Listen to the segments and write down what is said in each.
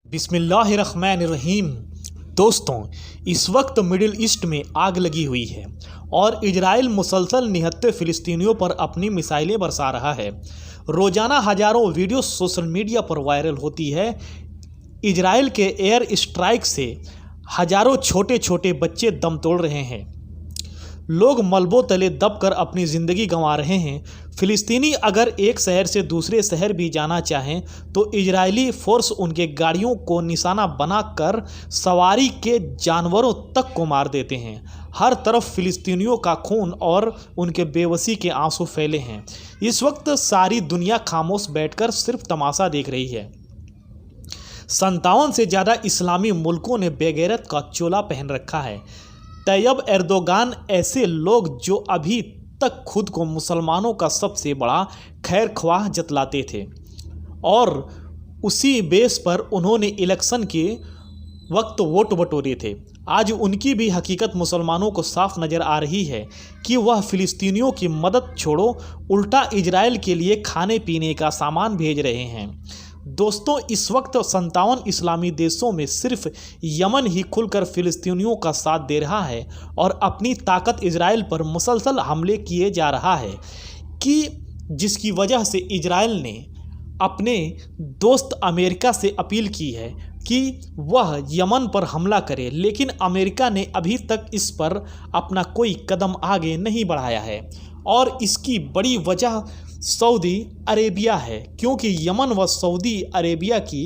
बिस्मिल्लाहिर्रहमानिर्रहीम। दोस्तों, इस वक्त मिडिल ईस्ट में आग लगी हुई है और इजराइल मुसलसल निहत्थे फ़िलिस्तीनियों पर अपनी मिसाइलें बरसा रहा है। रोज़ाना हज़ारों वीडियो सोशल मीडिया पर वायरल होती है। इजराइल के एयर स्ट्राइक से हज़ारों छोटे छोटे बच्चे दम तोड़ रहे हैं। लोग मलबों तले दबकर अपनी ज़िंदगी गंवा रहे हैं। फ़िलिस्तीनी अगर एक शहर से दूसरे शहर भी जाना चाहें तो इजरायली फ़ोर्स उनके गाड़ियों को निशाना बनाकर सवारी के जानवरों तक को मार देते हैं। हर तरफ फ़िलिस्तीनियों का खून और उनके बेबसी के आंसू फैले हैं। इस वक्त सारी दुनिया खामोश बैठकर सिर्फ तमाशा देख रही है। 57 से ज़्यादा इस्लामी मुल्कों ने बेगैरत का चोला पहन रखा है। तैयब एर्दोगान ऐसे लोग जो अभी तक खुद को मुसलमानों का सबसे बड़ा खैर ख्वाह जतलाते थे और उसी बेस पर उन्होंने इलेक्शन के वक्त वोट बटोरे थे, आज उनकी भी हकीकत मुसलमानों को साफ नज़र आ रही है कि वह फ़िलिस्तीनियों की मदद छोड़ो उल्टा इजराइल के लिए खाने पीने का सामान भेज रहे हैं। दोस्तों, इस वक्त 57 इस्लामी देशों में सिर्फ यमन ही खुलकर फ़िलिस्तीनियों का साथ दे रहा है और अपनी ताकत इजराइल पर मुसलसल हमले किए जा रहा है कि जिसकी वजह से इजराइल ने अपने दोस्त अमेरिका से अपील की है कि वह यमन पर हमला करे, लेकिन अमेरिका ने अभी तक इस पर अपना कोई कदम आगे नहीं बढ़ाया है और इसकी बड़ी वजह सऊदी अरेबिया है, क्योंकि यमन व सऊदी अरेबिया की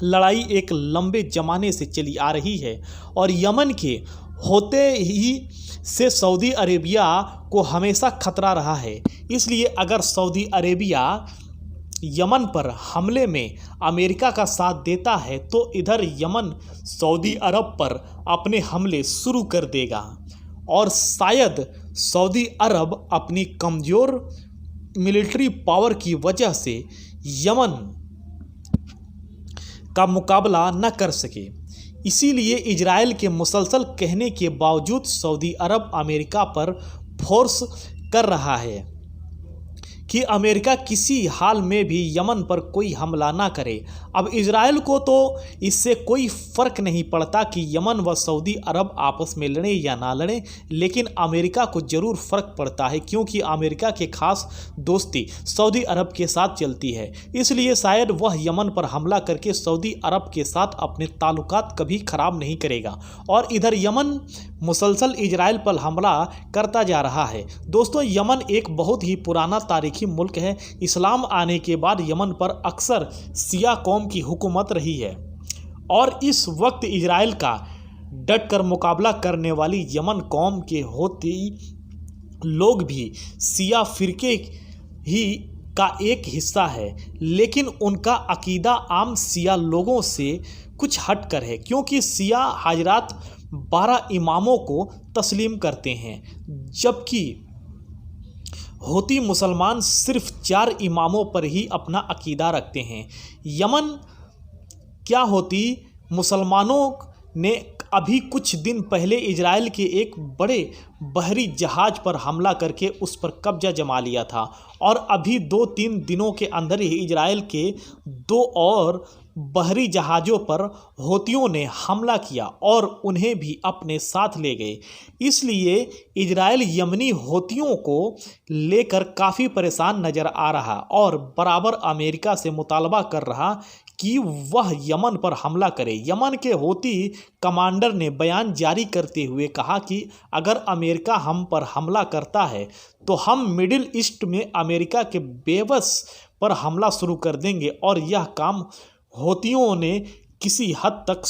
लड़ाई एक लंबे ज़माने से चली आ रही है और यमन के होते ही से सऊदी अरेबिया को हमेशा खतरा रहा है। इसलिए अगर सऊदी अरेबिया यमन पर हमले में अमेरिका का साथ देता है तो इधर यमन सऊदी अरब पर अपने हमले शुरू कर देगा और शायद सऊदी अरब अपनी कमज़ोर मिलिट्री पावर की वजह से यमन का मुकाबला न कर सके। इसीलिए इजराइल के मुसलसल कहने के बावजूद सऊदी अरब अमेरिका पर फोर्स कर रहा है कि अमेरिका किसी हाल में भी यमन पर कोई हमला ना करे। अब इजराइल को तो इससे कोई फ़र्क नहीं पड़ता कि यमन व सऊदी अरब आपस में लड़ें या ना लड़ें, लेकिन अमेरिका को ज़रूर फ़र्क पड़ता है क्योंकि अमेरिका के ख़ास दोस्ती सऊदी अरब के साथ चलती है। इसलिए शायद वह यमन पर हमला करके सऊदी अरब के साथ अपने ताल्लुकात कभी ख़राब नहीं करेगा और इधर यमन मुसलसल इजराइल पर हमला करता जा रहा है। दोस्तों, यमन एक बहुत ही पुराना तारीखी मुल्क है। इस्लाम आने के बाद यमन पर अक्सर शिया कौम की हुकूमत रही है और इस वक्त इजराइल का डट कर मुकाबला करने वाली यमन कौम के होते लोग भी शिया फ़िरके ही का एक हिस्सा है, लेकिन उनका अकीदा आम शिया लोगों से कुछ हट कर है, क्योंकि शिया हजरात 12 इमामों को तस्लीम करते हैं, जबकि होती मुसलमान सिर्फ 4 इमामों पर ही अपना अकीदा रखते हैं। यमन क्या होती मुसलमानों ने अभी कुछ दिन पहले इजराइल के एक बड़े बहरी जहाज़ पर हमला करके उस पर कब्जा जमा लिया था और अभी 2-3 दिनों के अंदर ही इजराइल के 2 और बहरी जहाज़ों पर होतियों ने हमला किया और उन्हें भी अपने साथ ले गए। इसलिए इजराइल यमनी होतियों को लेकर काफ़ी परेशान नज़र आ रहा और बराबर अमेरिका से मुतालबा कर रहा कि वह यमन पर हमला करे। यमन के होती कमांडर ने बयान जारी करते हुए कहा कि अगर अमेरिका हम पर हमला करता है तो हम मिडिल ईस्ट में अमेरिका के बेबस पर हमला शुरू कर देंगे और यह काम होतियों ने किसी हद तक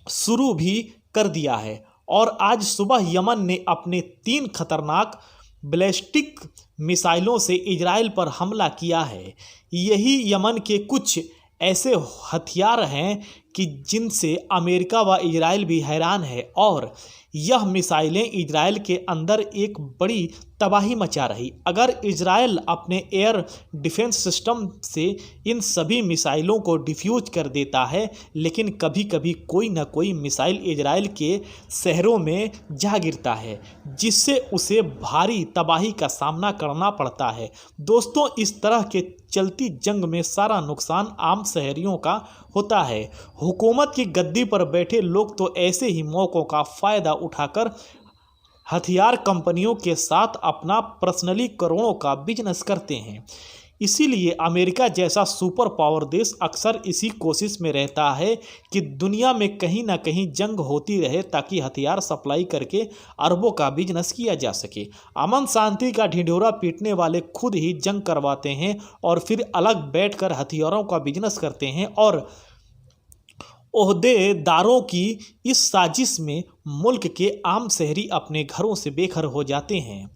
शुरू भी कर दिया है। और आज सुबह यमन ने अपने 3 खतरनाक बैलिस्टिक मिसाइलों से इजराइल पर हमला किया है। यही यमन के कुछ ऐसे हथियार हैं कि जिनसे अमेरिका व इजराइल भी हैरान है, और यह मिसाइलें इजराइल के अंदर एक बड़ी तबाही मचा रही। अगर इजराइल अपने एयर डिफेंस सिस्टम से इन सभी मिसाइलों को डिफ्यूज कर देता है, लेकिन कभी कभी कोई न कोई मिसाइल इजराइल के शहरों में जा गिरता है, जिससे उसे भारी तबाही का सामना करना पड़ता है। दोस्तों, इस तरह के चलती जंग में सारा नुकसान आम शहरियों का होता है। हुकूमत की गद्दी पर बैठे लोग तो ऐसे ही मौक़ों का फ़ायदा उठाकर हथियार कंपनियों के साथ अपना पर्सनली करोड़ों का बिजनेस करते हैं। इसीलिए अमेरिका जैसा सुपर पावर देश अक्सर इसी कोशिश में रहता है कि दुनिया में कहीं ना कहीं जंग होती रहे, ताकि हथियार सप्लाई करके अरबों का बिजनेस किया जा सके। अमन शांति का ढिंढोरा पीटने वाले खुद ही जंग करवाते हैं और फिर अलग बैठकर हथियारों का बिजनेस करते हैं, और ओहदेदारों की इस साजिश में मुल्क के आम शहरी अपने घरों से बेघर हो जाते हैं।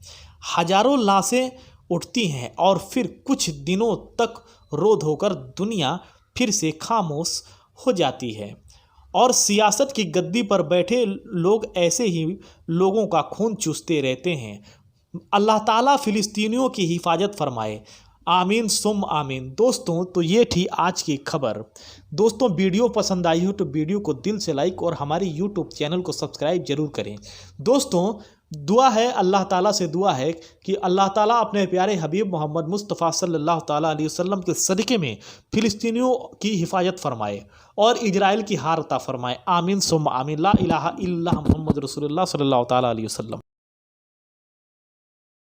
हजारों लाशें उठती हैं और फिर कुछ दिनों तक रो धोकर दुनिया फिर से खामोश हो जाती है, और सियासत की गद्दी पर बैठे लोग ऐसे ही लोगों का खून चूसते रहते हैं। अल्लाह ताला फ़िलिस्तीनियों की हिफाजत फरमाए, आमीन सुम आमीन। दोस्तों, तो ये थी आज की खबर। दोस्तों, वीडियो पसंद आई हो तो वीडियो को दिल से लाइक और हमारे यूट्यूब चैनल को सब्सक्राइब जरूर करें। दोस्तों, दुआ है, अल्लाह ताला से दुआ है कि अल्लाह ताला अपने प्यारे हबीब मोहम्मद मुस्तफ़ा सल्लल्लाहु ताला अलैहि वसल्लम के सदक़े में फ़िलिस्तीनियों की हिफाजत फरमाए और इजराइल की हार अता फरमाए। आमीन सुम आमीन। ला इलाहा इल्लल्लाह मुहम्मद रसूलुल्लाह सल्लल्लाहु ताला अलैहि वसल्लम।